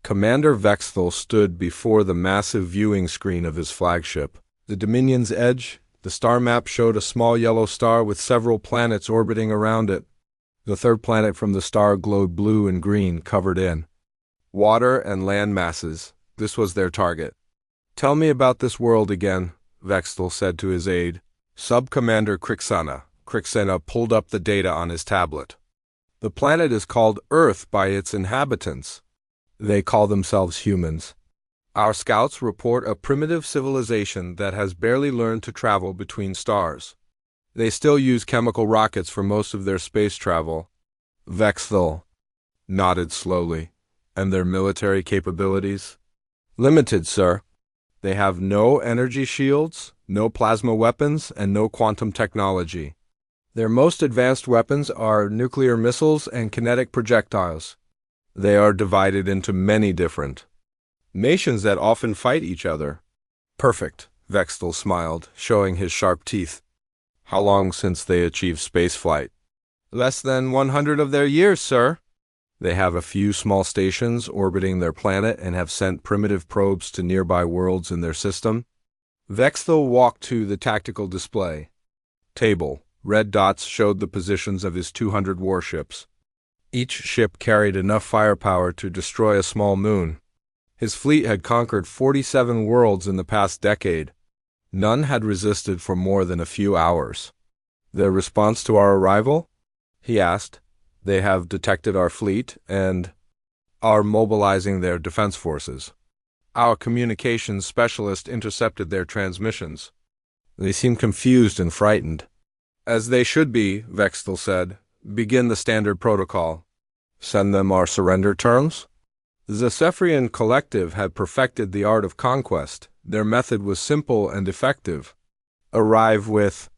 Commander Vexthal stood before the massive viewing screen of his flagship. The Dominion's edge, the star map showed a small yellow star with several planets orbiting around it. The third planet from the star glowed blue and green, covered in water and land masses. This was their target. "Tell me about this world again," Vexthal said to his aide. Sub-Commander Krixana. Krixana pulled up the data on his tablet. "The planet is called Earth by its inhabitants. They call themselves humans. Our scouts report a primitive civilization that has barely learned to travel between stars. They still use chemical rockets for most of their space travel." Vexthal nodded slowly. "And their military capabilities?" "Limited, sir. They have no energy shields, no plasma weapons, and no quantum technology. Their most advanced weapons are nuclear missiles and kinetic projectiles. They are divided into many different nations that often fight each other." "Perfect," Vexthal smiled, showing his sharp teeth. "How long since they achieved spaceflight?" "Less than 100 of their years, sir." "They have a few small stations orbiting their planet and have sent primitive probes to nearby worlds in their system?" Vexthal walked to the tactical display table. Red dots showed the positions of his 200 warships. Each ship carried enough firepower to destroy a small moon. His fleet had conquered 47 worlds in the past decade. None had resisted for more than a few hours. "Their response to our arrival?" he asked. "They have detected our fleet and are mobilizing their defense forces. Our communications specialist intercepted their transmissions. They seem confused and frightened." "As they should be," Vexthal said. "Begin the standard protocol." "Send them our surrender terms?" The Zephyrian collective had perfected the art of conquest. Their method was simple and effective. Arrive with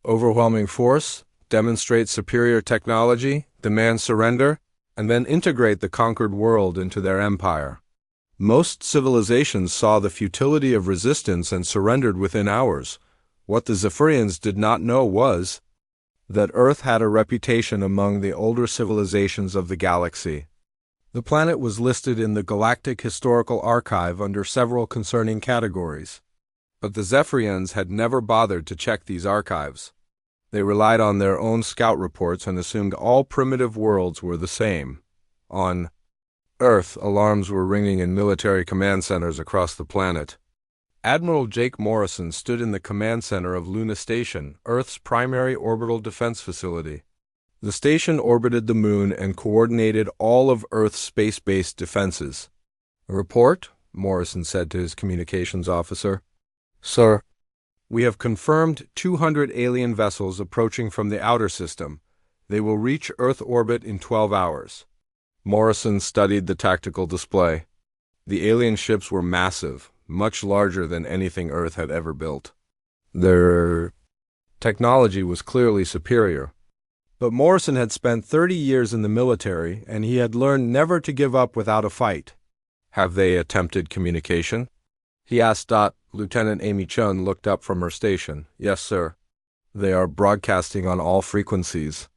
overwhelming force, demonstrate superior technology, demand surrender, and then integrate the conquered world into their empire. Most civilizations saw the futility of resistance and surrendered within hours. What the Zephyrians did not know was that Earth had a reputation among the older civilizations of the galaxy. The planet was listed in the Galactic Historical Archive under several concerning categories. But the Zephyrians had never bothered to check these archives. They relied on their own scout reports and assumed all primitive worlds were the same. On Earth, alarms were ringing in military command centers across the planet. Admiral Jake Morrison stood in the command center of Luna Station, Earth's primary orbital defense facility. The station orbited the moon and coordinated all of Earth's space-based defenses. "A report?" Morrison said to his communications officer. "Sir, we have confirmed 200 alien vessels approaching from the outer system. They will reach Earth orbit in 12 hours. Morrison studied the tactical display. The alien ships were massive, much larger than anything Earth had ever built. Their technology was clearly superior. But Morrison had spent 30 years in the military, and he had learned never to give up without a fight. "Have they attempted communication?" he asked. Lieutenant Amy Chun looked up from her station. "Yes, sir. They are broadcasting on all frequencies.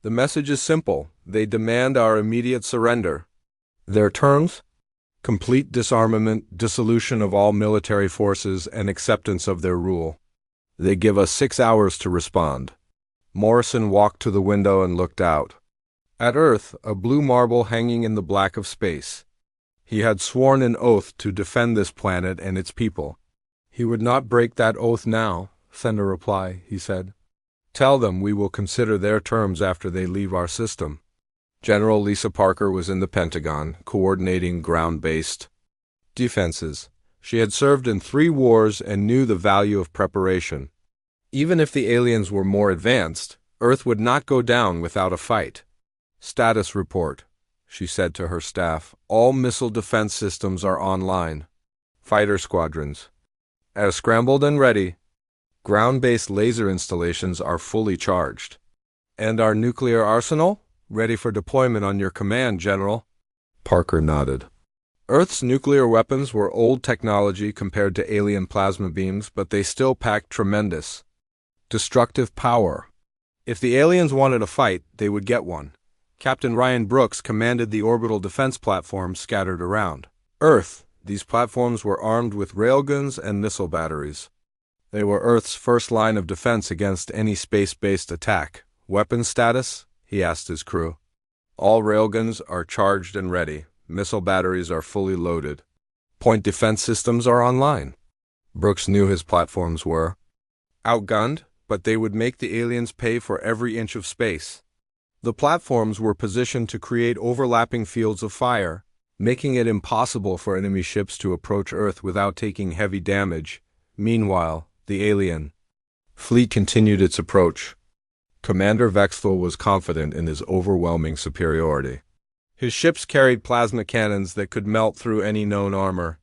The message is simple. They demand our immediate surrender." "Their terms?" "Complete disarmament, dissolution of all military forces, and acceptance of their rule. They give us 6 hours to respond." Morrison walked to the window and looked out. At Earth, a blue marble hanging in the black of space. He had sworn an oath to defend this planet and its people. "He would not break that oath now. Send a reply," he said. "Tell them we will consider their terms after they leave our system." General Lisa Parker was in the Pentagon, coordinating ground-based defenses. She had served in 3 wars and knew the value of preparation. Even if the aliens were more advanced, Earth would not go down without a fight. "Status report," she said to her staff. "All missile defense systems are online. Fighter squadrons as scrambled and ready. Ground-based laser installations are fully charged. And our nuclear arsenal? Ready for deployment on your command, General." Parker nodded. Earth's nuclear weapons were old technology compared to alien plasma beams, but they still packed tremendous destructive power. If the aliens wanted a fight, they would get one. Captain Ryan Brooks commanded the orbital defense platforms scattered around Earth. These platforms were armed with railguns and missile batteries. They were Earth's first line of defense against any space-based attack. Weapon status? He asked his crew. All railguns are charged and ready. Missile batteries are fully loaded. Point defense systems are online. Brooks knew his platforms were outgunned, but they would make the aliens pay for every inch of space. The platforms were positioned to create overlapping fields of fire, making it impossible for enemy ships to approach Earth without taking heavy damage. Meanwhile, the alien fleet continued its approach. Commander Vexthal was confident in his overwhelming superiority. His ships carried plasma cannons that could melt through any known armor.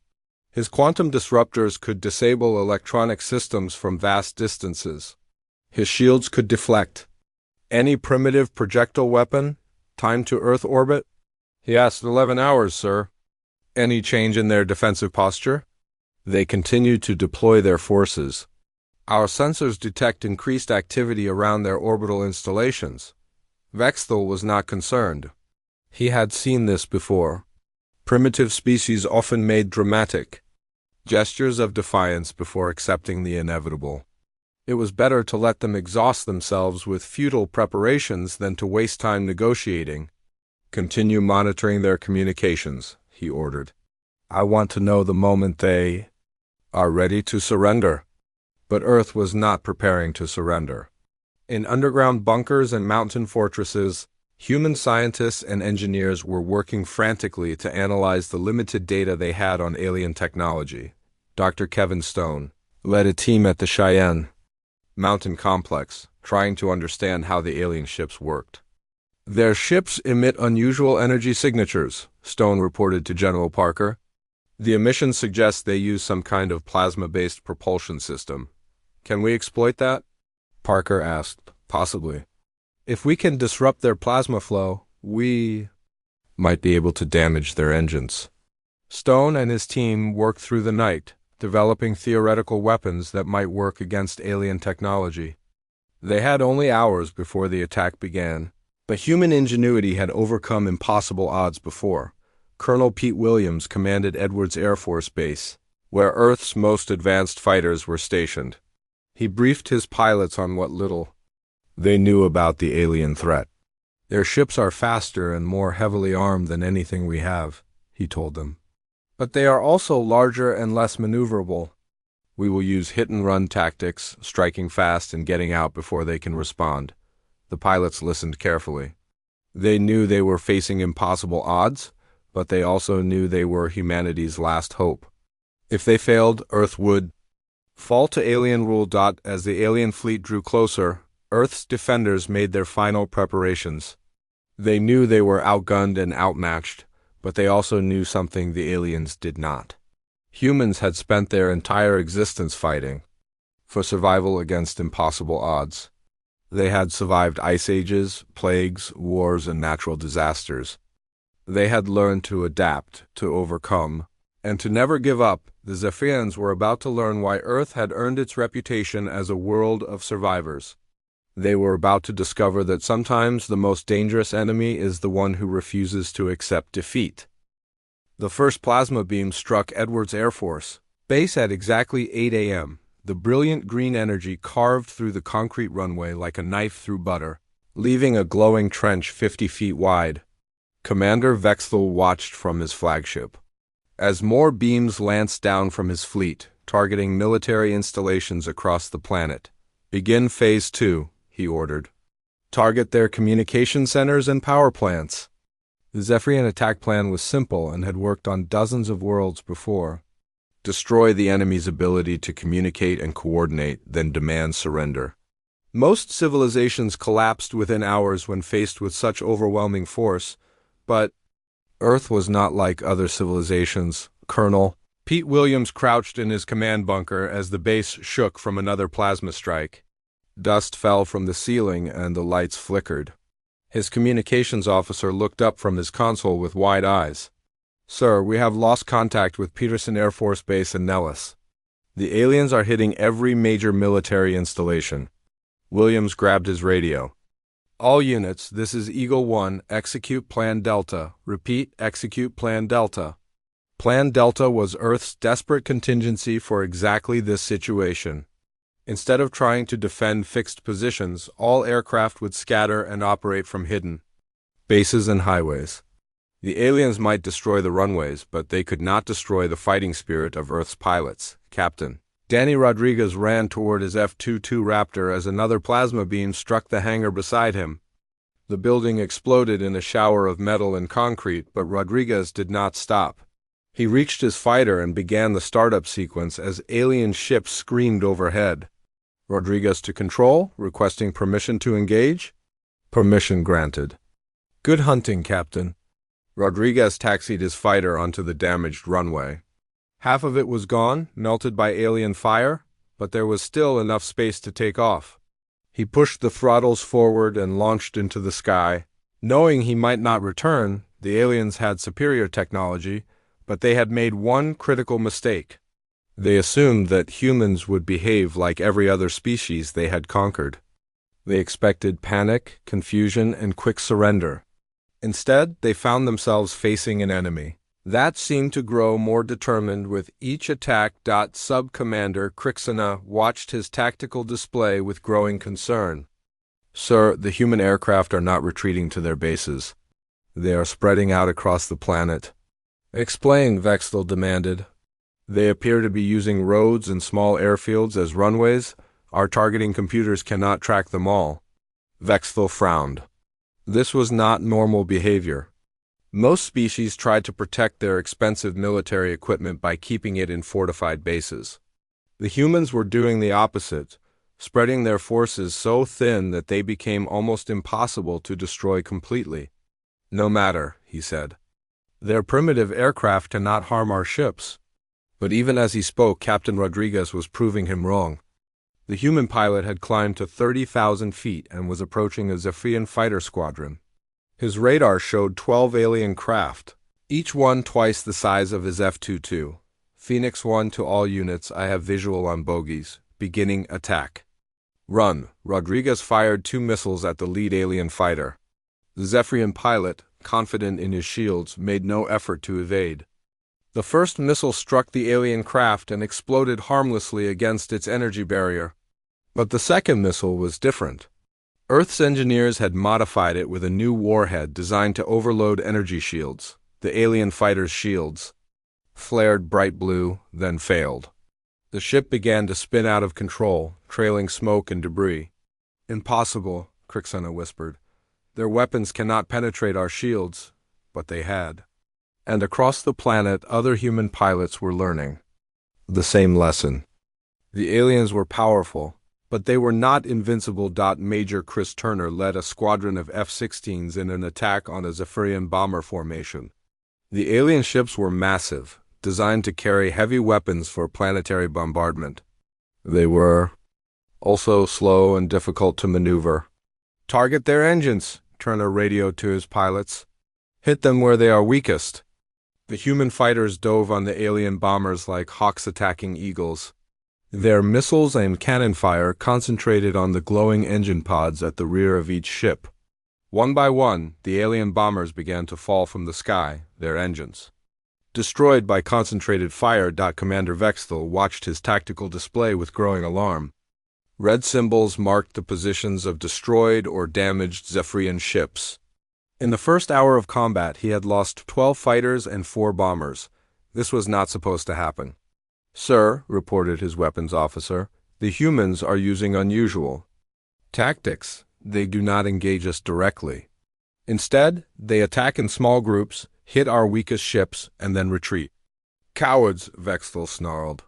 His quantum disruptors could disable electronic systems from vast distances. His shields could deflect any primitive projectile weapon. Time to Earth orbit? He asked. 11 hours, sir. Any change in their defensive posture? They continued to deploy their forces. Our sensors detect increased activity around their orbital installations. Vexthal was not concerned. He had seen this before. Primitive species often made dramatic gestures of defiance before accepting the inevitable. It was better to let them exhaust themselves with futile preparations than to waste time negotiating. Continue monitoring their communications, he ordered. I want to know the moment they are ready to surrender. But Earth was not preparing to surrender. In underground bunkers and mountain fortresses, human scientists and engineers were working frantically to analyze the limited data they had on alien technology. Dr. Kevin Stone led a team at the Cheyenne Mountain Complex, trying to understand how the alien ships worked. Their ships emit unusual energy signatures, Stone reported to General Parker. The emission suggests they use some kind of plasma-based propulsion system. Can we exploit that? Parker asked. Possibly. If we can disrupt their plasma flow, we might be able to damage their engines. Stone and his team worked through the night, developing theoretical weapons that might work against alien technology. They had only hours before the attack began, but human ingenuity had overcome impossible odds before. Colonel Pete Williams commanded Edwards Air Force Base, where Earth's most advanced fighters were stationed. He briefed his pilots on what little they knew about the alien threat. Their ships are faster and more heavily armed than anything we have, he told them. But they are also larger and less maneuverable. We will use hit-and-run tactics, striking fast and getting out before they can respond. The pilots listened carefully. They knew they were facing impossible odds, but they also knew they were humanity's last hope. If they failed, Earth would fall to alien rule. As the alien fleet drew closer, Earth's defenders made their final preparations. They knew they were outgunned and outmatched, but they also knew something the aliens did not. Humans had spent their entire existence fighting for survival against impossible odds. They had survived ice ages, plagues, wars, and natural disasters. They had learned to adapt, to overcome, and to never give up. The Zephyrians were about to learn why Earth had earned its reputation as a world of survivors. They were about to discover that sometimes the most dangerous enemy is the one who refuses to accept defeat. The first plasma beam struck Edwards Air Force Base at exactly 8 a.m. The brilliant green energy carved through the concrete runway like a knife through butter, leaving a glowing trench 50 feet wide. Commander Vexthal watched from his flagship as more beams lanced down from his fleet, targeting military installations across the planet. Begin Phase 2. He ordered. Target their communication centers and power plants. The Zephyrian attack plan was simple and had worked on dozens of worlds before. Destroy the enemy's ability to communicate and coordinate, then demand surrender. Most civilizations collapsed within hours when faced with such overwhelming force, but Earth was not like other civilizations. Colonel Pete Williams crouched in his command bunker as the base shook from another plasma strike. Dust fell from the ceiling and the lights flickered. His communications officer looked up from his console with wide eyes. Sir, we have lost contact with Peterson Air Force Base in Nellis. The aliens are hitting every major military installation. Williams grabbed his radio. All units, this is Eagle 1, execute Plan Delta. Repeat, execute Plan Delta. Plan Delta was Earth's desperate contingency for exactly this situation. Instead of trying to defend fixed positions, all aircraft would scatter and operate from hidden bases and highways. The aliens might destroy the runways, but they could not destroy the fighting spirit of Earth's pilots. Captain Danny Rodriguez ran toward his F-22 Raptor as another plasma beam struck the hangar beside him. The building exploded in a shower of metal and concrete, but Rodriguez did not stop. He reached his fighter and began the startup sequence as alien ships screamed overhead. Rodriguez to control, requesting permission to engage. Permission granted. Good hunting, Captain. Rodriguez taxied his fighter onto the damaged runway. Half of it was gone, melted by alien fire, but there was still enough space to take off. He pushed the throttles forward and launched into the sky. Knowing he might not return, the aliens had superior technology, but they had made one critical mistake. They assumed that humans would behave like every other species they had conquered. They expected panic, confusion, and quick surrender. Instead, they found themselves facing an enemy that seemed to grow more determined with each attack. Sub-Commander Crixana watched his tactical display with growing concern. Sir, the human aircraft are not retreating to their bases. They are spreading out across the planet. Explain, Vextel demanded. They appear to be using roads and small airfields as runways. Our targeting computers cannot track them all. Vextel frowned. This was not normal behavior. Most species tried to protect their expensive military equipment by keeping it in fortified bases. The humans were doing the opposite, spreading their forces so thin that they became almost impossible to destroy completely. No matter, he said. Their primitive aircraft cannot harm our ships. But even as he spoke, Captain Rodriguez was proving him wrong. The human pilot had climbed to 30,000 feet and was approaching a Zephyrian fighter squadron. His radar showed 12 alien craft, each one twice the size of his F-22. Phoenix 1 to all units, I have visual on bogies. Beginning attack. Run. Rodriguez fired 2 missiles at the lead alien fighter. The Zephyrian pilot, confident in his shields, made no effort to evade. The first missile struck the alien craft and exploded harmlessly against its energy barrier. But the second missile was different. Earth's engineers had modified it with a new warhead designed to overload energy shields. The alien fighter's shields flared bright blue, then failed. The ship began to spin out of control, trailing smoke and debris. Impossible, Crixana whispered. Their weapons cannot penetrate our shields, but they had. And across the planet, other human pilots were learning the same lesson. The aliens were powerful, but they were not invincible. Major Chris Turner led a squadron of F-16s in an attack on a Zephyrian bomber formation. The alien ships were massive, designed to carry heavy weapons for planetary bombardment. They were also slow and difficult to maneuver. Target their engines, Turner radioed to his pilots. Hit them where they are weakest. The human fighters dove on the alien bombers like hawks attacking eagles. Their missiles and cannon fire concentrated on the glowing engine pods at the rear of each ship. One by one, the alien bombers began to fall from the sky, their engines destroyed by concentrated fire. Commander Vextel watched his tactical display with growing alarm. Red symbols marked the positions of destroyed or damaged Zephyrian ships. In the first hour of combat, he had lost 12 fighters and 4 bombers. This was not supposed to happen. Sir, reported his weapons officer, the humans are using unusual tactics. They do not engage us directly. Instead, they attack in small groups, hit our weakest ships, and then retreat. Cowards, Vextel snarled.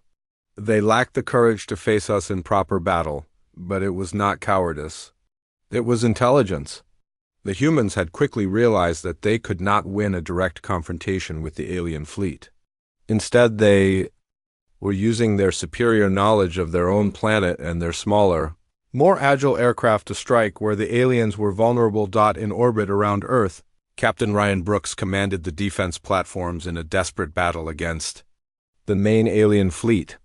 They lacked the courage to face us in proper battle, but it was not cowardice. It was intelligence. The humans had quickly realized that they could not win a direct confrontation with the alien fleet. Instead, they were using their superior knowledge of their own planet and their smaller, more agile aircraft to strike where the aliens were vulnerable. In orbit around Earth, Captain Ryan Brooks commanded the defense platforms in a desperate battle against the main alien fleet.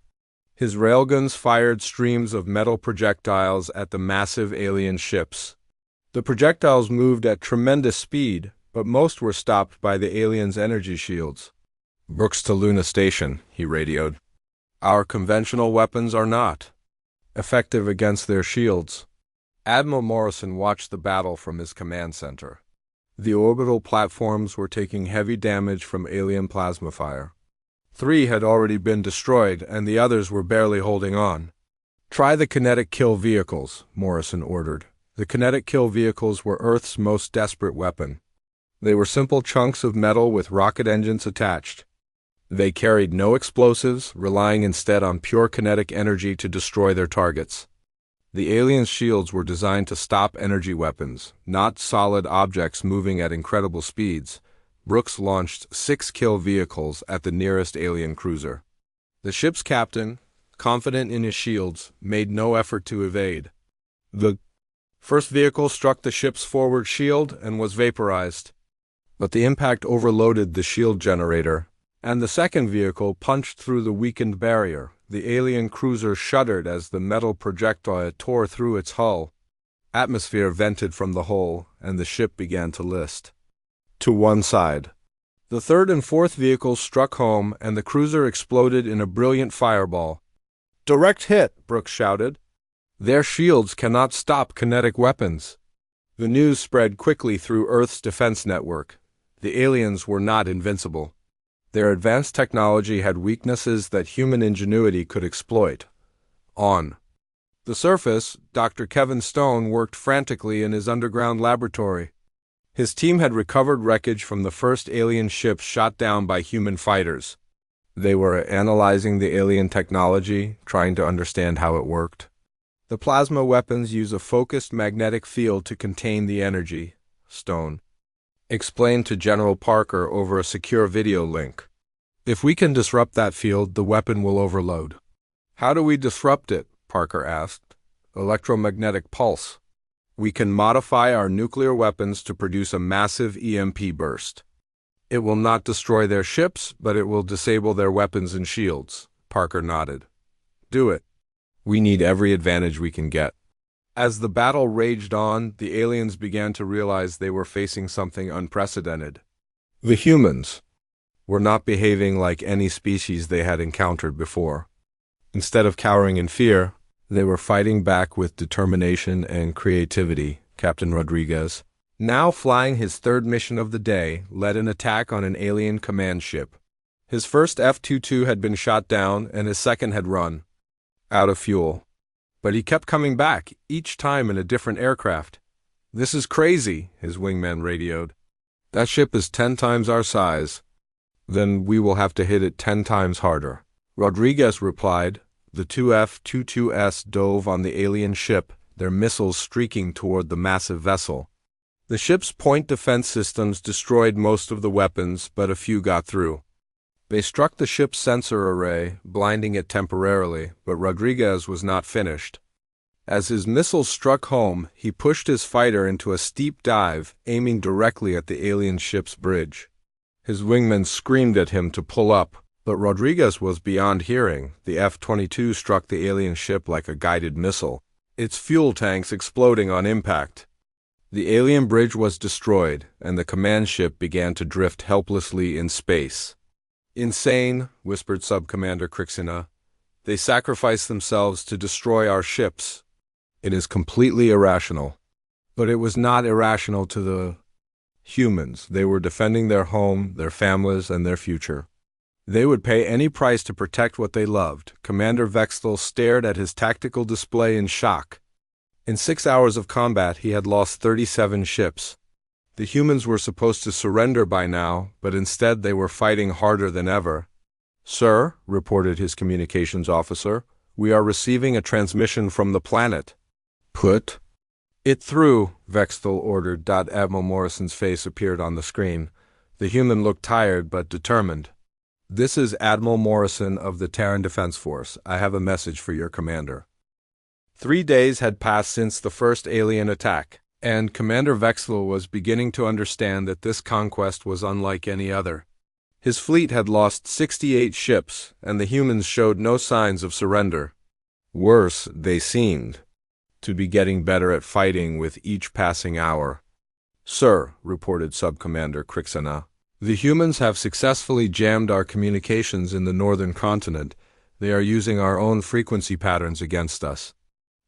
His railguns fired streams of metal projectiles at the massive alien ships. The projectiles moved at tremendous speed, but most were stopped by the aliens' energy shields. "Brooks to Luna Station," he radioed. "Our conventional weapons are not effective against their shields." Admiral Morrison watched the battle from his command center. The orbital platforms were taking heavy damage from alien plasma fire. 3 had already been destroyed, and the others were barely holding on. "Try the kinetic kill vehicles," Morrison ordered. The kinetic kill vehicles were Earth's most desperate weapon. They were simple chunks of metal with rocket engines attached. They carried no explosives, relying instead on pure kinetic energy to destroy their targets. The aliens' shields were designed to stop energy weapons, not solid objects moving at incredible speeds. Brooks launched 6 kill vehicles at the nearest alien cruiser. The ship's captain, confident in his shields, made no effort to evade. The first vehicle struck the ship's forward shield and was vaporized, but the impact overloaded the shield generator, and the second vehicle punched through the weakened barrier. The alien cruiser shuddered as the metal projectile tore through its hull. Atmosphere vented from the hole, and the ship began to list to one side. The third and fourth vehicles struck home, and the cruiser exploded in a brilliant fireball. "Direct hit," Brooks shouted. "Their shields cannot stop kinetic weapons." The news spread quickly through Earth's defense network. The aliens were not invincible. Their advanced technology had weaknesses that human ingenuity could exploit. On the surface, Dr. Kevin Stone worked frantically in his underground laboratory. His team had recovered wreckage from the first alien ships shot down by human fighters. They were analyzing the alien technology, trying to understand how it worked. "The plasma weapons use a focused magnetic field to contain the energy," Stone explained to General Parker over a secure video link. "If we can disrupt that field, the weapon will overload." "How do we disrupt it?" Parker asked. "Electromagnetic pulse. We can modify our nuclear weapons to produce a massive EMP burst. It will not destroy their ships, but it will disable their weapons and shields." Parker nodded. "Do it. We need every advantage we can get." As the battle raged on, the aliens began to realize they were facing something unprecedented. The humans were not behaving like any species they had encountered before. Instead of cowering in fear, they were fighting back with determination and creativity. Captain Rodriguez, now flying his third mission of the day, led an attack on an alien command ship. His first F-22 had been shot down, and his second had run out of fuel. But he kept coming back, each time in a different aircraft. "This is crazy," his wingman radioed. "That ship is 10 times our size. Then we will have to hit it 10 times harder." Rodriguez replied. The 2 F-22s dove on the alien ship, their missiles streaking toward the massive vessel. The ship's point defense systems destroyed most of the weapons, but a few got through. They struck the ship's sensor array, blinding it temporarily, but Rodriguez was not finished. As his missiles struck home, he pushed his fighter into a steep dive, aiming directly at the alien ship's bridge. His wingmen screamed at him to pull up, but Rodriguez was beyond hearing. The F-22 struck the alien ship like a guided missile, its fuel tanks exploding on impact. The alien bridge was destroyed, and the command ship began to drift helplessly in space. "Insane," whispered Subcommander Crixina. "They sacrifice themselves to destroy our ships. It is completely irrational." But it was not irrational to the humans. They were defending their home, their families, and their future. They would pay any price to protect what they loved. Commander Vextel stared at his tactical display in shock. In 6 hours of combat, he had lost 37 ships. The humans were supposed to surrender by now, but instead they were fighting harder than ever. "Sir," reported his communications officer, "we are receiving a transmission from the planet." "Put it through," Vextel ordered. Admiral Morrison's face appeared on the screen. The human looked tired but determined. "This is Admiral Morrison of the Terran Defense Force. I have a message for your commander." 3 days had passed since the first alien attack, and Commander Vextel was beginning to understand that this conquest was unlike any other. His fleet had lost 68 ships, and the humans showed no signs of surrender. Worse, they seemed to be getting better at fighting with each passing hour. Sir, reported Subcommander Crixana, the humans have successfully jammed our communications in the northern continent. They are using our own frequency patterns against us.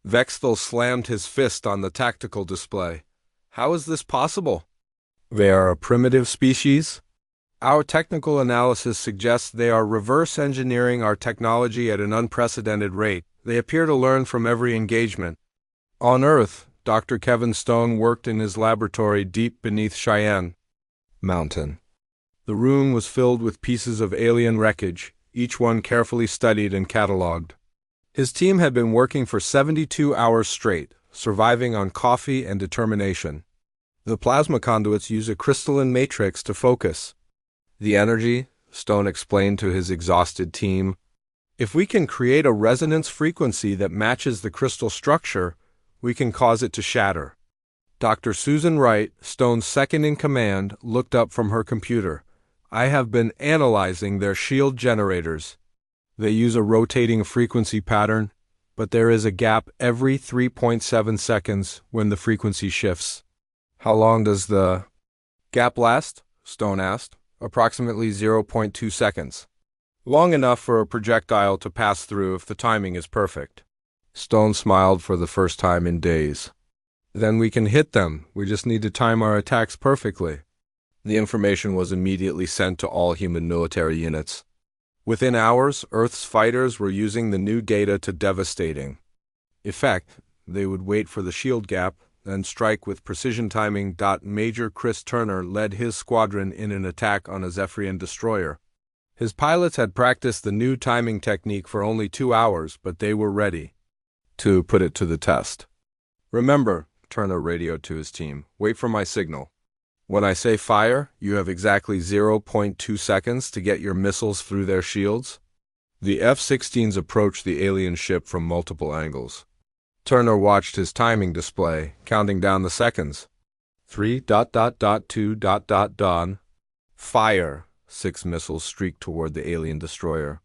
Vexthal slammed his fist on the tactical display. How is this possible? They are a primitive species? Our technical analysis suggests they are reverse engineering our technology at an unprecedented rate. They appear to learn from every engagement. On Earth, Dr. Kevin Stone worked in his laboratory deep beneath Cheyenne Mountain. The room was filled with pieces of alien wreckage, each one carefully studied and catalogued. His team had been working for 72 hours straight, surviving on coffee and determination. The plasma conduits use a crystalline matrix to focus the energy, Stone explained to his exhausted team. If we can create a resonance frequency that matches the crystal structure, we can cause it to shatter. Dr. Susan Wright, Stone's second-in-command, looked up from her computer. I have been analyzing their shield generators. They use a rotating frequency pattern, but there is a gap every 3.7 seconds when the frequency shifts. How long does the gap last? Stone asked. Approximately 0.2 seconds. Long enough for a projectile to pass through if the timing is perfect. Stone smiled for the first time in days. Then we can hit them. We just need to time our attacks perfectly. The information was immediately sent to all human military units. Within hours, Earth's fighters were using the new data to devastating effect. They would wait for the shield gap, then strike with precision timing. Major Chris Turner led his squadron in an attack on a Zephyrian destroyer. His pilots had practiced the new timing technique for only 2 hours, but they were ready to put it to the test. Remember, Turner radioed to his team, wait for my signal. When I say fire, you have exactly 0.2 seconds to get your missiles through their shields. The F-16s approached the alien ship from multiple angles. Turner watched his timing display, counting down the seconds. 3.2. Fire! 6 missiles streaked toward the alien destroyer.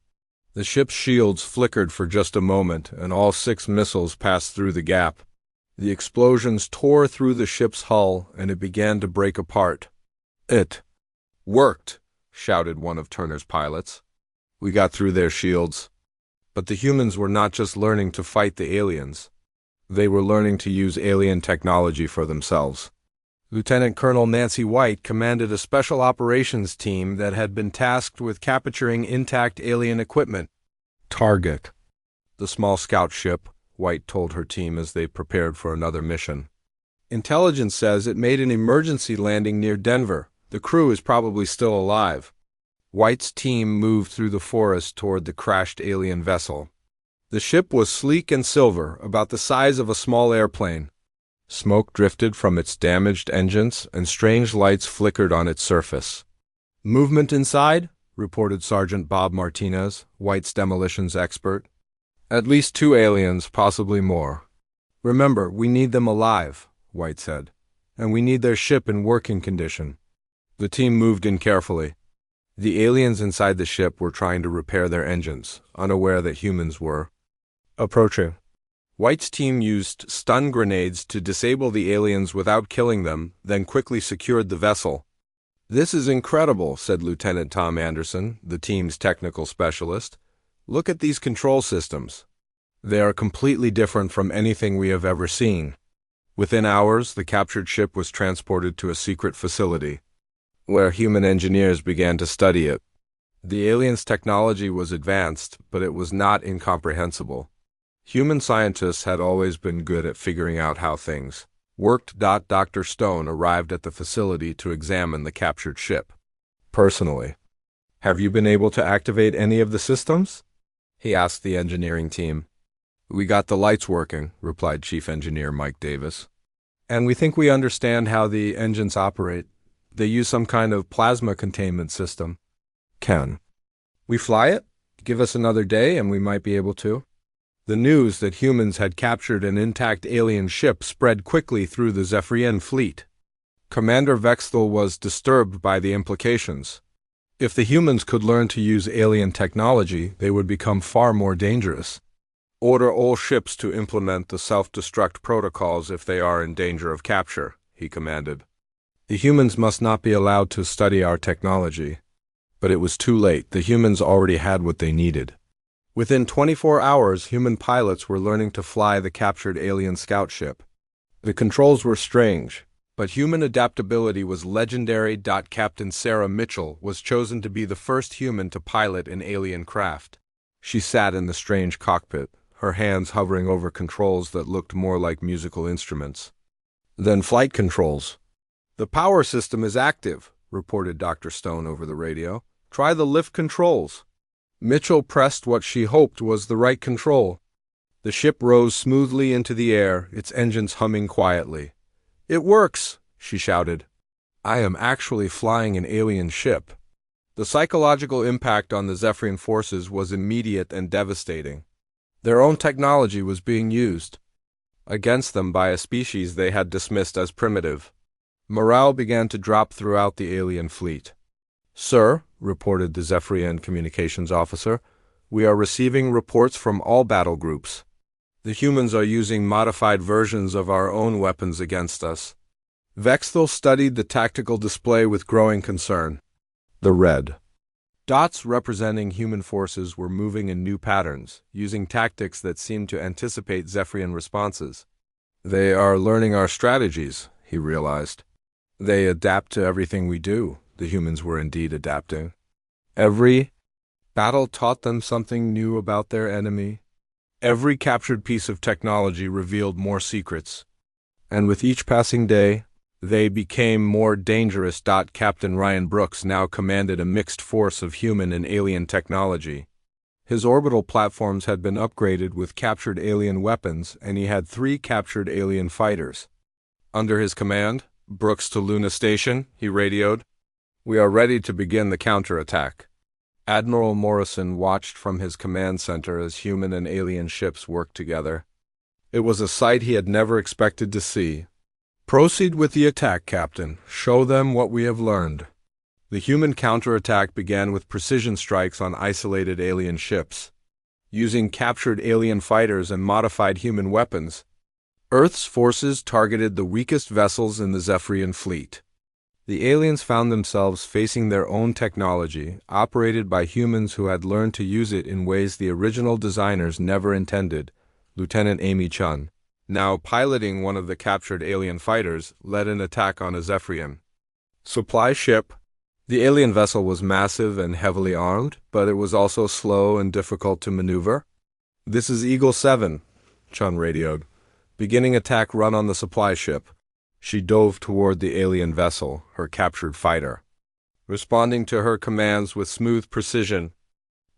The ship's shields flickered for just a moment, and all 6 missiles passed through the gap. The explosions tore through the ship's hull, and it began to break apart. It worked, shouted one of Turner's pilots. We got through their shields. But the humans were not just learning to fight the aliens. They were learning to use alien technology for themselves. Lieutenant Colonel Nancy White commanded a special operations team that had been tasked with capturing intact alien equipment. Target. The small scout ship, White told her team as they prepared for another mission. Intelligence says it made an emergency landing near Denver. The crew is probably still alive. White's team moved through the forest toward the crashed alien vessel. The ship was sleek and silver, about the size of a small airplane. Smoke drifted from its damaged engines, and strange lights flickered on its surface. Movement inside? Reported Sergeant Bob Martinez, White's demolitions expert. At least 2 aliens, possibly more. Remember, we need them alive, White said, and we need their ship in working condition. The team moved in carefully. The aliens inside the ship were trying to repair their engines, unaware that humans were approaching. White's team used stun grenades to disable the aliens without killing them, then quickly secured the vessel. This is incredible, said Lieutenant Tom Anderson, the team's technical specialist. Look at these control systems. They are completely different from anything we have ever seen. Within hours, the captured ship was transported to a secret facility, where human engineers began to study it. The aliens' technology was advanced, but it was not incomprehensible. Human scientists had always been good at figuring out how things worked. Dr. Stone arrived at the facility to examine the captured ship. Personally, have you been able to activate any of the systems? He asked the engineering team. We got the lights working, replied Chief Engineer Mike Davis. And we think we understand how the engines operate. They use some kind of plasma containment system. Can we fly it? Give us another day and we might be able to. The news that humans had captured an intact alien ship spread quickly through the Zephyrian fleet. Commander Vexthal was disturbed by the implications. If the humans could learn to use alien technology, they would become far more dangerous. Order all ships to implement the self-destruct protocols if they are in danger of capture, he commanded. The humans must not be allowed to study our technology. But it was too late. The humans already had what they needed. Within 24 hours, human pilots were learning to fly the captured alien scout ship. The controls were strange, but human adaptability was legendary. Captain Sarah Mitchell was chosen to be the first human to pilot an alien craft. She sat in the strange cockpit, her hands hovering over controls that looked more like musical instruments. Then flight controls. "The power system is active," reported Dr. Stone over the radio. "Try the lift controls." Mitchell pressed what she hoped was the right control. The ship rose smoothly into the air, its engines humming quietly. "It works," she shouted. "I am actually flying an alien ship." The psychological impact on the Zephyrian forces was immediate and devastating. Their own technology was being used against them by a species they had dismissed as primitive. Morale began to drop throughout the alien fleet. "Sir," reported the Zephyrian communications officer, "we are receiving reports from all battle groups. The humans are using modified versions of our own weapons against us." Vexthel studied the tactical display with growing concern. The red dots representing human forces were moving in new patterns, using tactics that seemed to anticipate Zephyrian responses. "They are learning our strategies," he realized. "They adapt to everything we do." The humans were indeed adapting. Every battle taught them something new about their enemy. Every captured piece of technology revealed more secrets. And with each passing day, they became more dangerous. Captain Ryan Brooks now commanded a mixed force of human and alien technology. His orbital platforms had been upgraded with captured alien weapons, and he had 3 captured alien fighters. Under his command, "Brooks to Luna Station," he radioed. "We are ready to begin the counterattack." Admiral Morrison watched from his command center as human and alien ships worked together. It was a sight he had never expected to see. "Proceed with the attack, Captain. Show them what we have learned." The human counterattack began with precision strikes on isolated alien ships. Using captured alien fighters and modified human weapons, Earth's forces targeted the weakest vessels in the Zephyrian fleet. The aliens found themselves facing their own technology, operated by humans who had learned to use it in ways the original designers never intended. Lieutenant Amy Chun, now piloting one of the captured alien fighters, led an attack on a Zephyrian supply ship. The alien vessel was massive and heavily armed, but it was also slow and difficult to maneuver. "This is Eagle 7, Chun radioed. "Beginning attack run on the supply ship." She dove toward the alien vessel, her captured fighter, responding to her commands with smooth precision.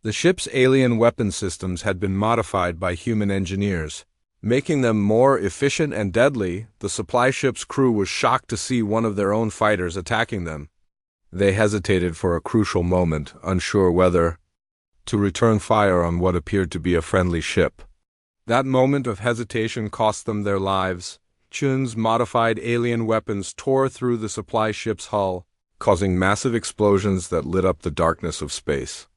The ship's alien weapon systems had been modified by human engineers, making them more efficient and deadly. The supply ship's crew was shocked to see one of their own fighters attacking them. They hesitated for a crucial moment, unsure whether to return fire on what appeared to be a friendly ship. That moment of hesitation cost them their lives. Chun's modified alien weapons tore through the supply ship's hull, causing massive explosions that lit up the darkness of space.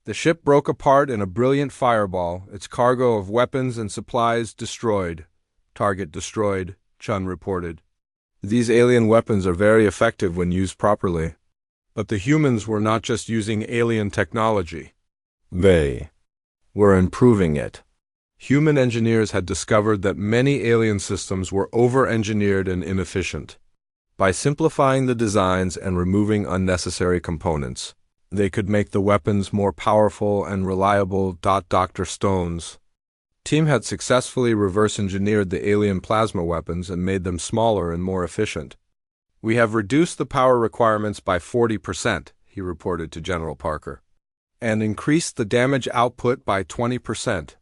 The ship broke apart in a brilliant fireball, its cargo of weapons and supplies destroyed. "Target destroyed," Chun reported. "These alien weapons are very effective when used properly." But the humans were not just using alien technology. They were improving it. Human engineers had discovered that many alien systems were over-engineered and inefficient. By simplifying the designs and removing unnecessary components, they could make the weapons more powerful and reliable. Dr. Stone's team had successfully reverse-engineered the alien plasma weapons and made them smaller and more efficient. "We have reduced the power requirements by 40%, he reported to General Parker, "and increased the damage output by 20%.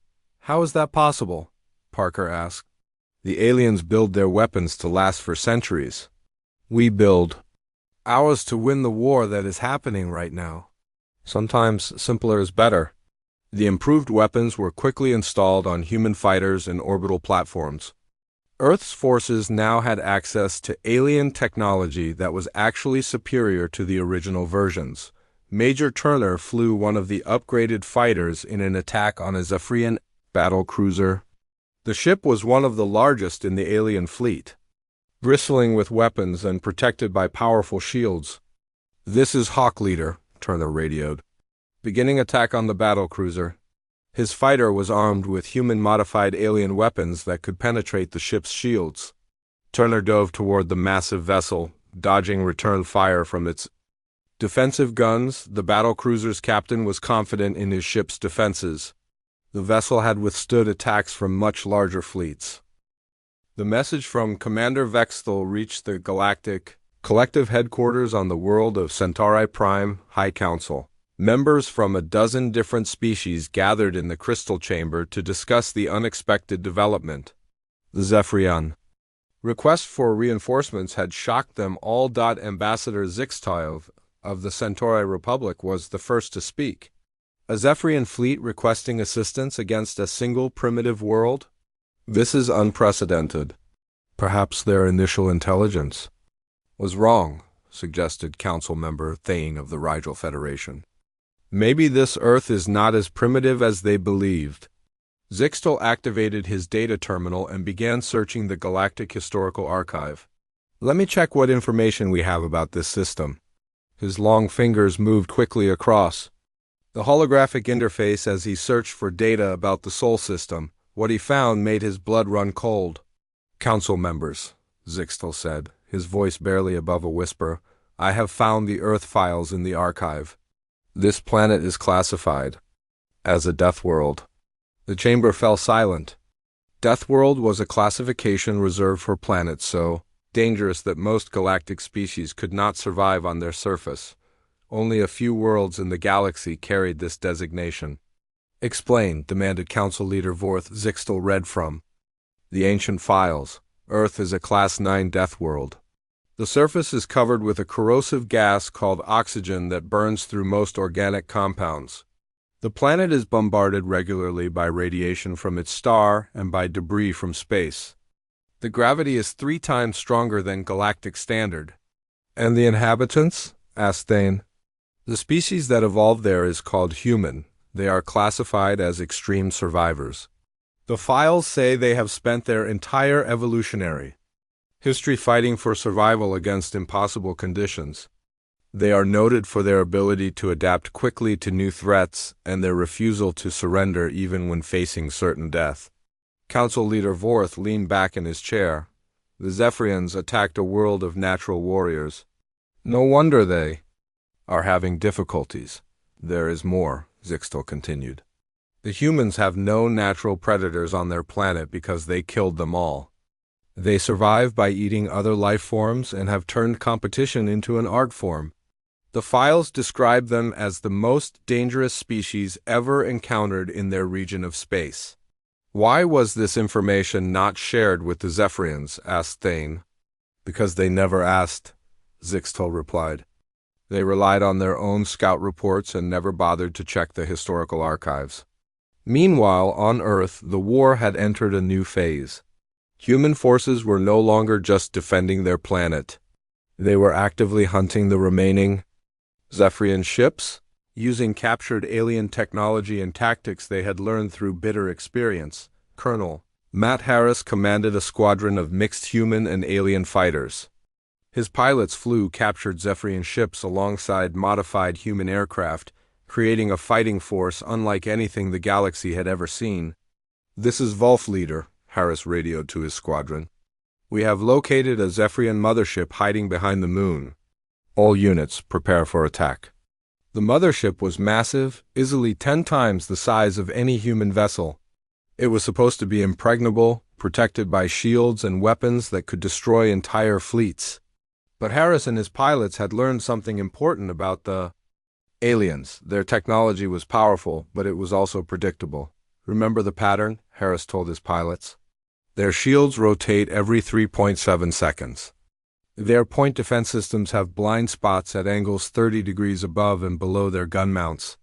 "How is that possible?" Parker asked. "The aliens build their weapons to last for centuries. We build ours to win the war that is happening right now. Sometimes simpler is better." The improved weapons were quickly installed on human fighters and orbital platforms. Earth's forces now had access to alien technology that was actually superior to the original versions. Major Turner flew one of the upgraded fighters in an attack on a Zephyrian battle cruiser. The ship was one of the largest in the alien fleet, bristling with weapons and protected by powerful shields. "This is Hawk Leader," Turner radioed. "Beginning attack on the battle cruiser." His fighter was armed with human-modified alien weapons that could penetrate the ship's shields. Turner dove toward the massive vessel, dodging return fire from its defensive guns. The battle cruiser's captain was confident in his ship's defenses. The vessel had withstood attacks from much larger fleets. The message from Commander Vexthal reached the Galactic Collective Headquarters on the world of Centauri Prime High Council. Members from a dozen different species gathered in the crystal chamber to discuss the unexpected development. The Zephyrian request for reinforcements had shocked them all. Ambassador Zixtov of the Centauri Republic was the first to speak. A Zephyrian fleet requesting assistance against a single primitive world? This is unprecedented. Perhaps their initial intelligence was wrong, suggested Council Member Thane of the Rigel Federation. Maybe this Earth is not as primitive as they believed. Zixtal activated his data terminal and began searching the Galactic Historical Archive. "Let me check what information we have about this system." His long fingers moved quickly across the holographic interface as he searched for data about the Sol system. What he found made his blood run cold. "Council members," Zixtal said, his voice barely above a whisper, "I have found the Earth files in the archive. This planet is classified as a death world." The chamber fell silent. Death world was a classification reserved for planets so dangerous that most galactic species could not survive on their surface. Only a few worlds in the galaxy carried this designation. "Explain," demanded Council Leader Vorth. Zixtal read from the ancient files. "Earth is a Class 9 death world. The surface is covered with a corrosive gas called oxygen that burns through most organic compounds. The planet is bombarded regularly by radiation from its star and by debris from space. The gravity is 3 times stronger than galactic standard." "And the inhabitants?" asked Thane. "The species that evolved there is called human. They are classified as extreme survivors. The files say they have spent their entire evolutionary history fighting for survival against impossible conditions. They are noted for their ability to adapt quickly to new threats and their refusal to surrender even when facing certain death." Council Leader Vorth leaned back in his chair. "The Zephyrians attacked a world of natural warriors. No wonder they are having difficulties." "There is more," Zixtal continued. "The humans have no natural predators on their planet because they killed them all. They survive by eating other life forms and have turned competition into an art form. The files describe them as the most dangerous species ever encountered in their region of space." "Why was this information not shared with the Zephyrians?" asked Thane. "Because they never asked," Zixtal replied. "They relied on their own scout reports and never bothered to check the historical archives." Meanwhile, on Earth, the war had entered a new phase. Human forces were no longer just defending their planet. They were actively hunting the remaining Zephyrian ships, using captured alien technology and tactics they had learned through bitter experience. Colonel Matt Harris commanded a squadron of mixed human and alien fighters. His pilots flew captured Zephyrian ships alongside modified human aircraft, creating a fighting force unlike anything the galaxy had ever seen. "This is Wolf Leader," Harris radioed to his squadron. "We have located a Zephyrian mothership hiding behind the moon. All units, prepare for attack." The mothership was massive, easily 10 times the size of any human vessel. It was supposed to be impregnable, protected by shields and weapons that could destroy entire fleets. But Harris and his pilots had learned something important about the aliens. Their technology was powerful, but it was also predictable. "Remember the pattern?" Harris told his pilots. "Their shields rotate every 3.7 seconds. Their point defense systems have blind spots at angles 30 degrees above and below their gun mounts,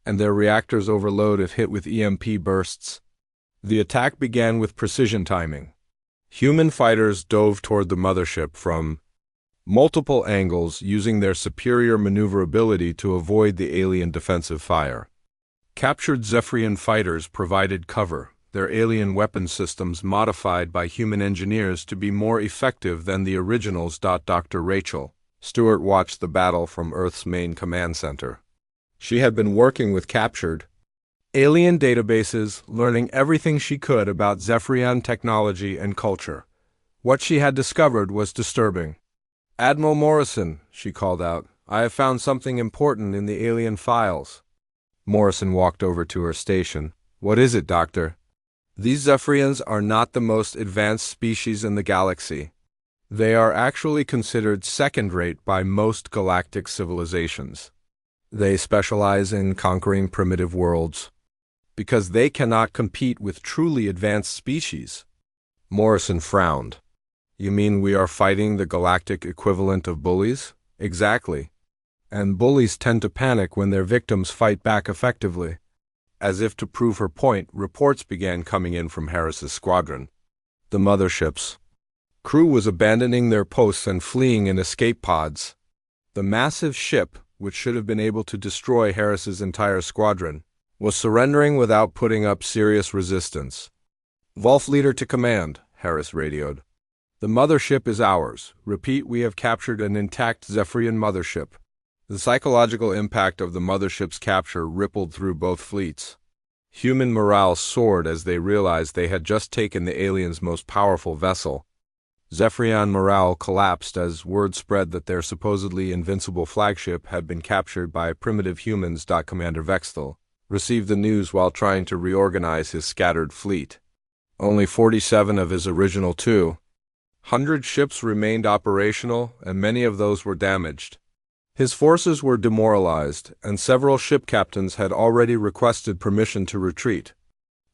and their reactors overload if hit with EMP bursts." The attack began with precision timing. Human fighters dove toward the mothership from multiple angles, using their superior maneuverability to avoid the alien defensive fire. Captured Zephyrian fighters provided cover, their alien weapon systems modified by human engineers to be more effective than the originals. Dr. Rachel Stewart watched the battle from Earth's main command center. She had been working with captured alien databases, learning everything she could about Zephyrian technology and culture. What she had discovered was disturbing. "Admiral Morrison," she called out, "I have found something important in the alien files." Morrison walked over to her station. "What is it, Doctor?" "These Zephyrians are not the most advanced species in the galaxy. They are actually considered second-rate by most galactic civilizations. They specialize in conquering primitive worlds because they cannot compete with truly advanced species." Morrison frowned. "You mean we are fighting the galactic equivalent of bullies?" "Exactly. And bullies tend to panic when their victims fight back effectively." As if to prove her point, reports began coming in from Harris's squadron. The mothership's crew was abandoning their posts and fleeing in escape pods. The massive ship, which should have been able to destroy Harris's entire squadron, was surrendering without putting up serious resistance. "Wolf leader to command," Harris radioed. "The mothership is ours. Repeat, we have captured an intact Zephyrian mothership." The psychological impact of the mothership's capture rippled through both fleets. Human morale soared as they realized they had just taken the aliens' most powerful vessel. Zephyrian morale collapsed as word spread that their supposedly invincible flagship had been captured by primitive humans. Commander Vextel received the news while trying to reorganize his scattered fleet. Only 47 of his original 200 ships remained operational, and many of those were damaged. His forces were demoralized, and several ship captains had already requested permission to retreat.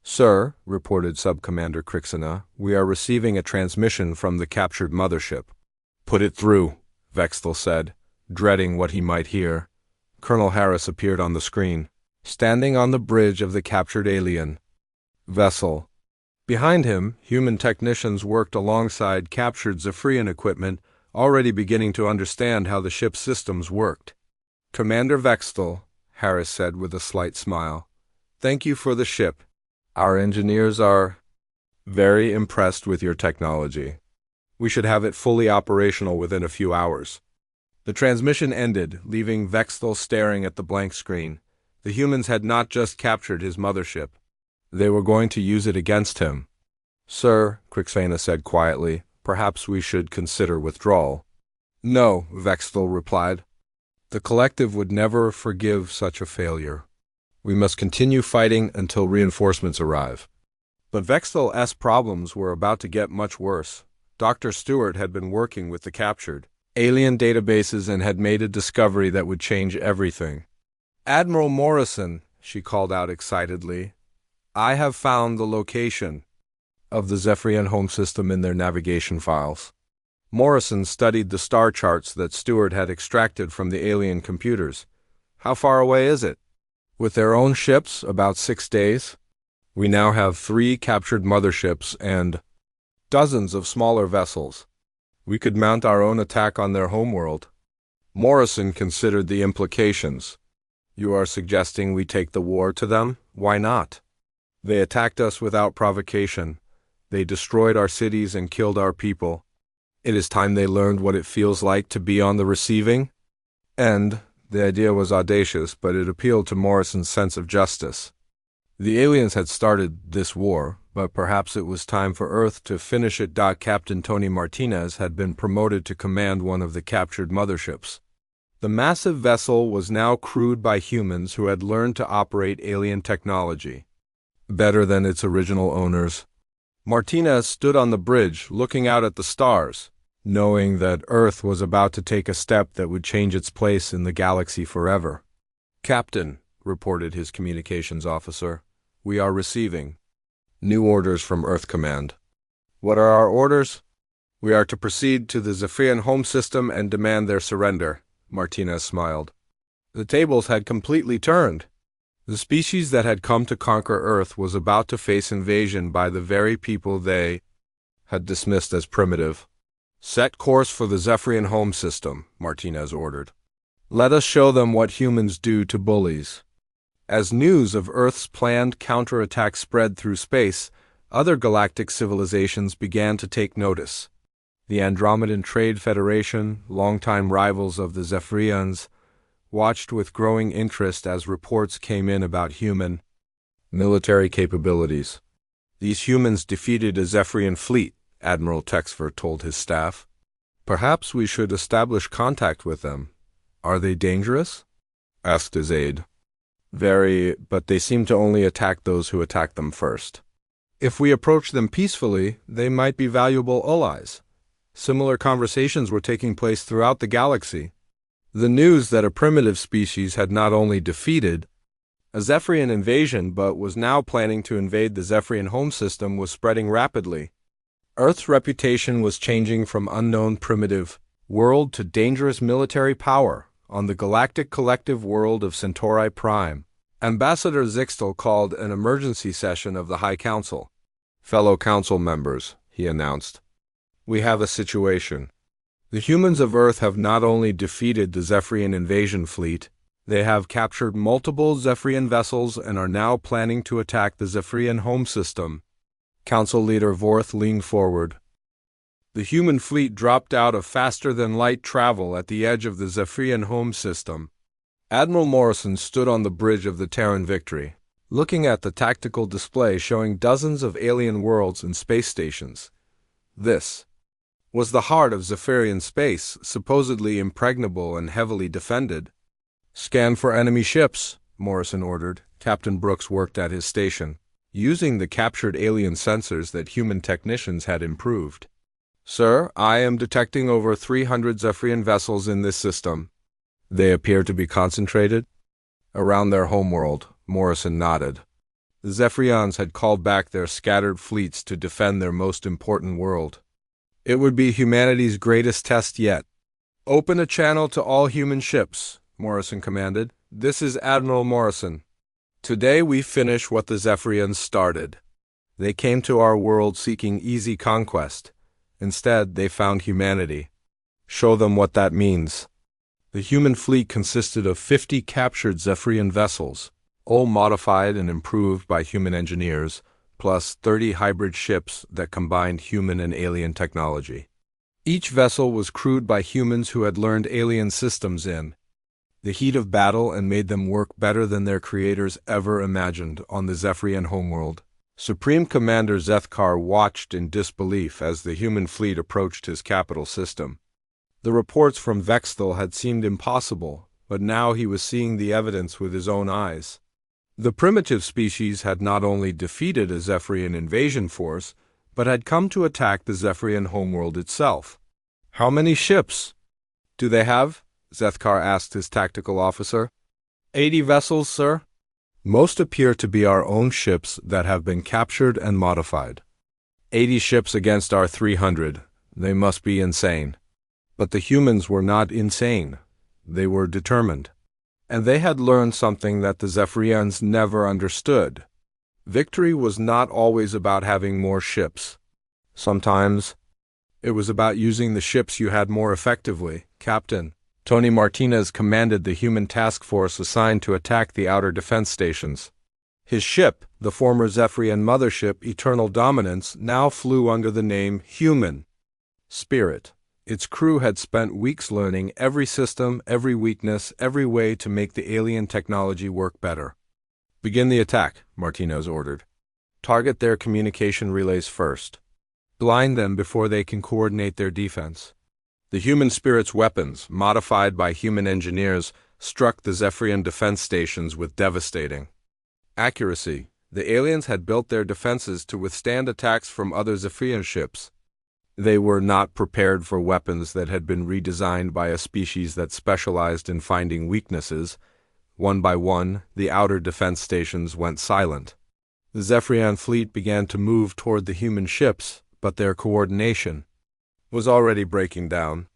"Sir," reported Subcommander Crixina, "we are receiving a transmission from the captured mothership." "Put it through," Vextel said, dreading what he might hear. Colonel Harris appeared on the screen, standing on the bridge of the captured alien vessel. Behind him, human technicians worked alongside captured Zephyrian equipment, already beginning to understand how the ship's systems worked. "Commander Vextel," Harris said with a slight smile, "thank you for the ship. Our engineers are very impressed with your technology. We should have it fully operational within a few hours." The transmission ended, leaving Vextel staring at the blank screen. The humans had not just captured his mothership. They were going to use it against him. "Sir," Crixina said quietly, "perhaps we should consider withdrawal." "No," Vextel replied. "The Collective would never forgive such a failure. We must continue fighting until reinforcements arrive." But Vextel's problems were about to get much worse. Dr. Stewart had been working with the captured alien databases and had made a discovery that would change everything. "Admiral Morrison," she called out excitedly, "I have found the location of the Zephyrian home system in their navigation files." Morrison studied the star charts that Stewart had extracted from the alien computers. "How far away is it?" "With their own ships, about 6 days. We now have 3 captured motherships and dozens of smaller vessels. We could mount our own attack on their homeworld." Morrison considered the implications. "You are suggesting we take the war to them? Why not? They attacked us without provocation. They destroyed our cities and killed our people. It is time they learned what it feels like to be on the receiving end." The idea was audacious, but it appealed to Morrison's sense of justice. The aliens had started this war, but perhaps it was time for Earth to finish it. Captain Tony Martinez had been promoted to command one of the captured motherships. The massive vessel was now crewed by humans who had learned to operate alien technology better than its original owners. Martinez stood on the bridge, looking out at the stars, knowing that Earth was about to take a step that would change its place in the galaxy forever. "Captain," reported his communications officer, "we are receiving new orders from Earth Command." "What are our orders?" "We are to proceed to the Zephyrian home system and demand their surrender," Martinez smiled. The tables had completely turned. The species that had come to conquer Earth was about to face invasion by the very people they had dismissed as primitive. "Set course for the Zephyrian home system," Martinez ordered. "Let us show them what humans do to bullies." As news of Earth's planned counterattack spread through space, other galactic civilizations began to take notice. The Andromedan Trade Federation, longtime rivals of the Zephyrians, watched with growing interest as reports came in about human military capabilities. These humans defeated a Zephyrian fleet, Admiral Texfer told his staff. Perhaps we should establish contact with them. Are they dangerous? Asked his aide. Very, but they seem to only attack those who attack them first. If we approach them peacefully, they might be valuable allies. Similar conversations were taking place throughout the galaxy. The news that a primitive species had not only defeated a Zephyrian invasion but was now planning to invade the Zephyrian home system was spreading rapidly. Earth's reputation was changing from unknown primitive world to dangerous military power on the galactic collective world of Centauri Prime. Ambassador Zixtel called an emergency session of the High Council. Fellow council members, he announced, we have a situation. The humans of Earth have not only defeated the Zephyrian invasion fleet, they have captured multiple Zephyrian vessels and are now planning to attack the Zephyrian home system. Council leader Vorth leaned forward. The human fleet dropped out of faster-than-light travel at the edge of the Zephyrian home system. Admiral Morrison stood on the bridge of the Terran Victory, looking at the tactical display showing dozens of alien worlds and space stations. This was the heart of Zephyrian space, supposedly impregnable and heavily defended. Scan for enemy ships, Morrison ordered. Captain Brooks worked at his station, using the captured alien sensors that human technicians had improved. Sir, I am detecting over 300 Zephyrian vessels in this system. They appear to be concentrated around their homeworld, Morrison nodded. The Zephyrians had called back their scattered fleets to defend their most important world. It would be humanity's greatest test yet. Open a channel to all human ships, Morrison commanded. This is Admiral Morrison. Today we finish what the Zephyrians started. They came to our world seeking easy conquest. Instead, they found humanity. Show them what that means. The human fleet consisted of 50 captured Zephyrian vessels, all modified and improved by human engineers, plus 30 hybrid ships that combined human and alien technology. Each vessel was crewed by humans who had learned alien systems in the heat of battle and made them work better than their creators ever imagined on the Zephyrian homeworld. Supreme Commander Zethkar watched in disbelief as the human fleet approached his capital system. The reports from Vexthal had seemed impossible, but now he was seeing the evidence with his own eyes. The primitive species had not only defeated a Zephyrian invasion force, but had come to attack the Zephyrian homeworld itself. How many ships do they have? Zethkar asked his tactical officer. 80 vessels, sir. Most appear to be our own ships that have been captured and modified. 80 ships against our 300. They must be insane. But the humans were not insane. They were determined. And they had learned something that the Zephyrians never understood. Victory was not always about having more ships. Sometimes it was about using the ships you had more effectively. Captain Tony Martinez commanded the human task force assigned to attack the outer defense stations. His ship, the former Zephyrian mothership Eternal Dominance, now flew under the name Human Spirit. Its crew had spent weeks learning every system, every weakness, every way to make the alien technology work better. Begin the attack, Martinez ordered. Target their communication relays first. Blind them before they can coordinate their defense. The human spirit's weapons, modified by human engineers, struck the Zephyrian defense stations with devastating accuracy. The aliens had built their defenses to withstand attacks from other Zephyrian ships. They were not prepared for weapons that had been redesigned by a species that specialized in finding weaknesses. One by one, the outer defense stations went silent. The Zephyrian fleet began to move toward the human ships, but their coordination was already breaking down.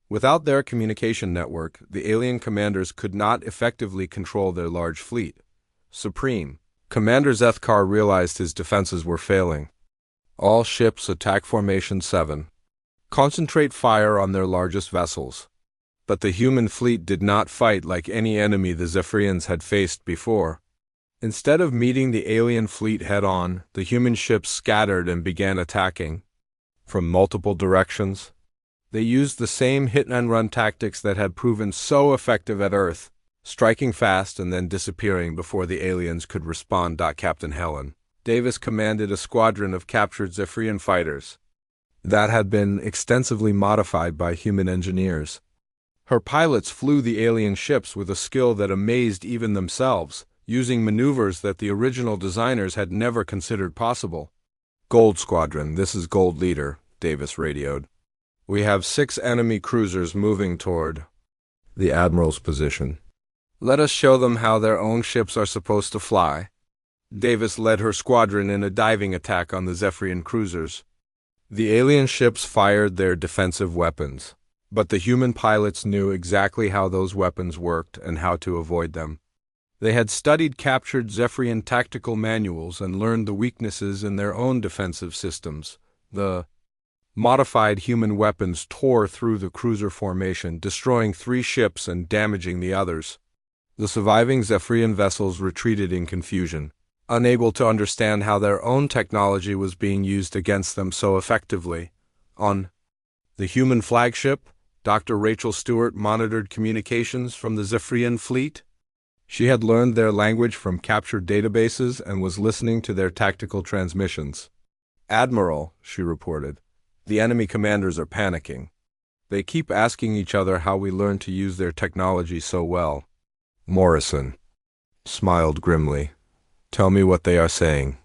Without their communication network, the alien commanders could not effectively control their large fleet. Supreme Commander Zethkar realized his defenses were failing. All ships attack Formation 7. Concentrate fire on their largest vessels. But the human fleet did not fight like any enemy the Zephyrians had faced before. Instead of meeting the alien fleet head-on, the human ships scattered and began attacking from multiple directions. They used the same hit-and-run tactics that had proven so effective at Earth, striking fast and then disappearing before the aliens could respond. Captain Helen Davis commanded a squadron of captured Zephyrian fighters that had been extensively modified by human engineers. Her pilots flew the alien ships with a skill that amazed even themselves, using maneuvers that the original designers had never considered possible. "Gold Squadron, this is Gold Leader," Davis radioed. "We have 6 enemy cruisers moving toward the Admiral's position. Let us show them how their own ships are supposed to fly." Davis led her squadron in a diving attack on the Zephyrian cruisers. The alien ships fired their defensive weapons, but the human pilots knew exactly how those weapons worked and how to avoid them. They had studied captured Zephyrian tactical manuals and learned the weaknesses in their own defensive systems. The modified human weapons tore through the cruiser formation, destroying 3 ships and damaging the others. The surviving Zephyrian vessels retreated in confusion, unable to understand how their own technology was being used against them so effectively. On the human flagship, Dr. Rachel Stewart monitored communications from the Zephyrian fleet. She had learned their language from captured databases and was listening to their tactical transmissions. "Admiral," she reported, "the enemy commanders are panicking. They keep asking each other how we learned to use their technology so well." Morrison smiled grimly. "Tell me what they are saying."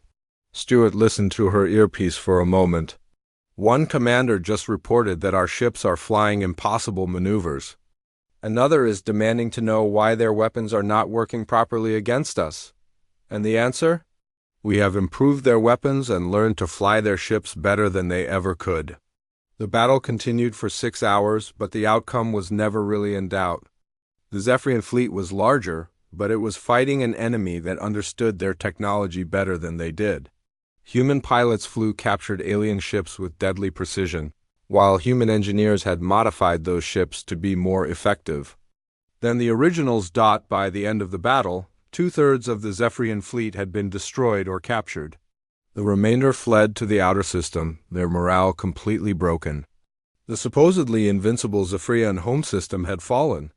Stewart listened through her earpiece for a moment. "One commander just reported that our ships are flying impossible maneuvers. Another is demanding to know why their weapons are not working properly against us. And the answer? We have improved their weapons and learned to fly their ships better than they ever could." The battle continued for 6 hours, but the outcome was never really in doubt. The Zephyrian fleet was larger, but it was fighting an enemy that understood their technology better than they did. Human pilots flew captured alien ships with deadly precision, while human engineers had modified those ships to be more effective. Then the originals. By the end of the battle, 2/3 of the Zephyrian fleet had been destroyed or captured. The remainder fled to the outer system, their morale completely broken. The supposedly invincible Zephyrian home system had fallen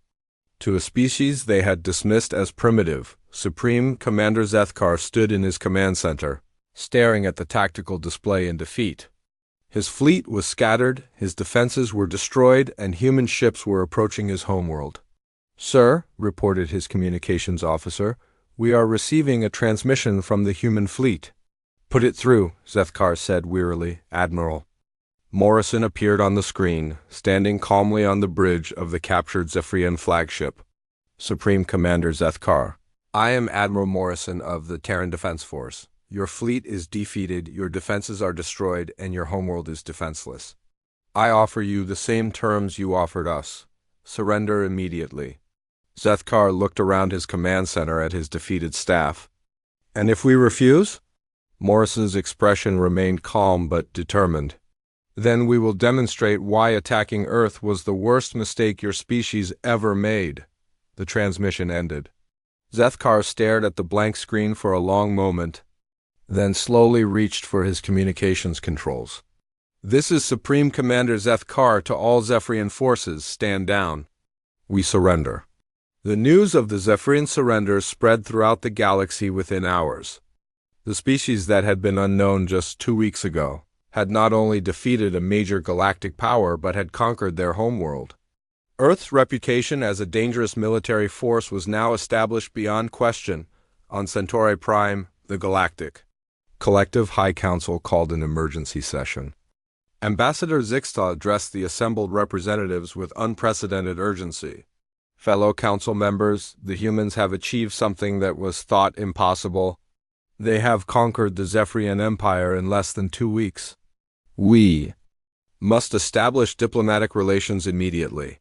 to a species they had dismissed as primitive. Supreme Commander Zethkar stood in his command center, staring at the tactical display in defeat. His fleet was scattered, his defenses were destroyed, and human ships were approaching his homeworld. "Sir," reported his communications officer, "we are receiving a transmission from the human fleet." "Put it through," Zethkar said wearily. "Admiral." Morrison appeared on the screen, standing calmly on the bridge of the captured Zephyrian flagship. "Supreme Commander Zethkar, I am Admiral Morrison of the Terran Defense Force. Your fleet is defeated, your defenses are destroyed, and your homeworld is defenseless. I offer you the same terms you offered us. Surrender immediately." Zethkar looked around his command center at his defeated staff. "And if we refuse?" Morrison's expression remained calm but determined. "Then we will demonstrate why attacking Earth was the worst mistake your species ever made." The transmission ended. Zethkar stared at the blank screen for a long moment, then slowly reached for his communications controls. "This is Supreme Commander Zethkar to all Zephyrian forces. Stand down. We surrender." The news of the Zephyrian surrender spread throughout the galaxy within hours. The species that had been unknown just 2 weeks ago had not only defeated a major galactic power but had conquered their homeworld. Earth's reputation as a dangerous military force was now established beyond question. On Centauri Prime, the Galactic Collective High Council called an emergency session. Ambassador Zixta addressed the assembled representatives with unprecedented urgency. "Fellow council members, the humans have achieved something that was thought impossible. They have conquered the Zephyrian Empire in less than 2 weeks. We must establish diplomatic relations immediately."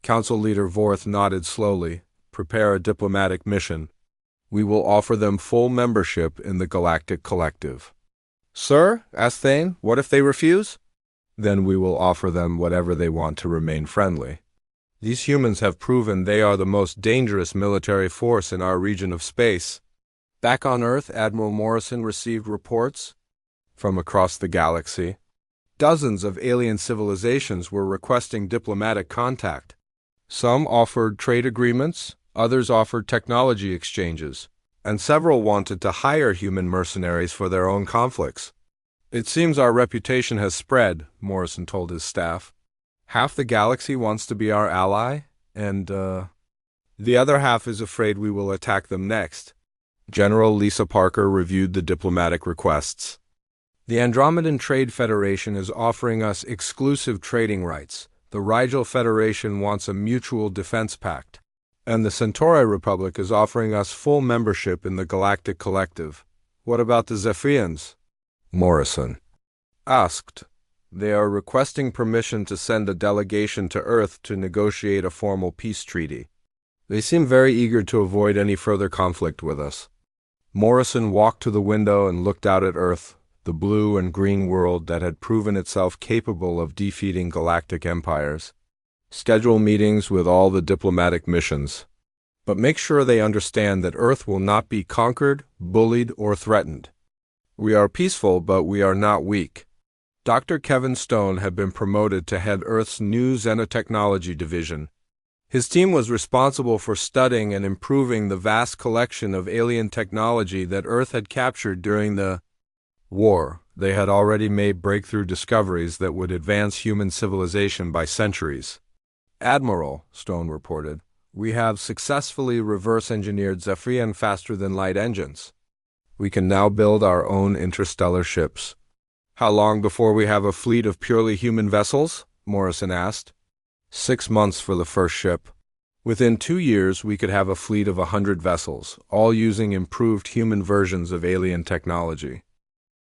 Council Leader Vorth nodded slowly. "Prepare a diplomatic mission. We will offer them full membership in the Galactic Collective." "Sir," asked Thane, "what if they refuse?" "Then we will offer them whatever they want to remain friendly. These humans have proven they are the most dangerous military force in our region of space. Back on Earth, Admiral Morrison received reports from across the galaxy. Dozens of alien civilizations were requesting diplomatic contact. Some offered trade agreements, others offered technology exchanges, and several wanted to hire human mercenaries for their own conflicts. It seems our reputation has spread, Morrison told his staff. Half the galaxy wants to be our ally, and, the other half is afraid we will attack them next. General Lisa Parker reviewed the diplomatic requests. The Andromedan Trade Federation is offering us exclusive trading rights. The Rigel Federation wants a mutual defense pact. And the Centauri Republic is offering us full membership in the Galactic Collective. What about the Zephyrians? Morrison asked. They are requesting permission to send a delegation to Earth to negotiate a formal peace treaty. They seem very eager to avoid any further conflict with us. Morrison walked to the window and looked out at Earth, the blue and green world that had proven itself capable of defeating galactic empires. Schedule meetings with all the diplomatic missions. But make sure they understand that Earth will not be conquered, bullied, or threatened. We are peaceful, but we are not weak. Dr. Kevin Stone had been promoted to head Earth's new Xenotechnology division. His team was responsible for studying and improving the vast collection of alien technology that Earth had captured during the war. They had already made breakthrough discoveries that would advance human civilization by centuries. Admiral, Stone reported, we have successfully reverse-engineered Zephyrian faster-than-light engines. We can now build our own interstellar ships. How long before we have a fleet of purely human vessels? Morrison asked. 6 months for the first ship. Within 2 years, we could have a fleet of 100 vessels, all using improved human versions of alien technology.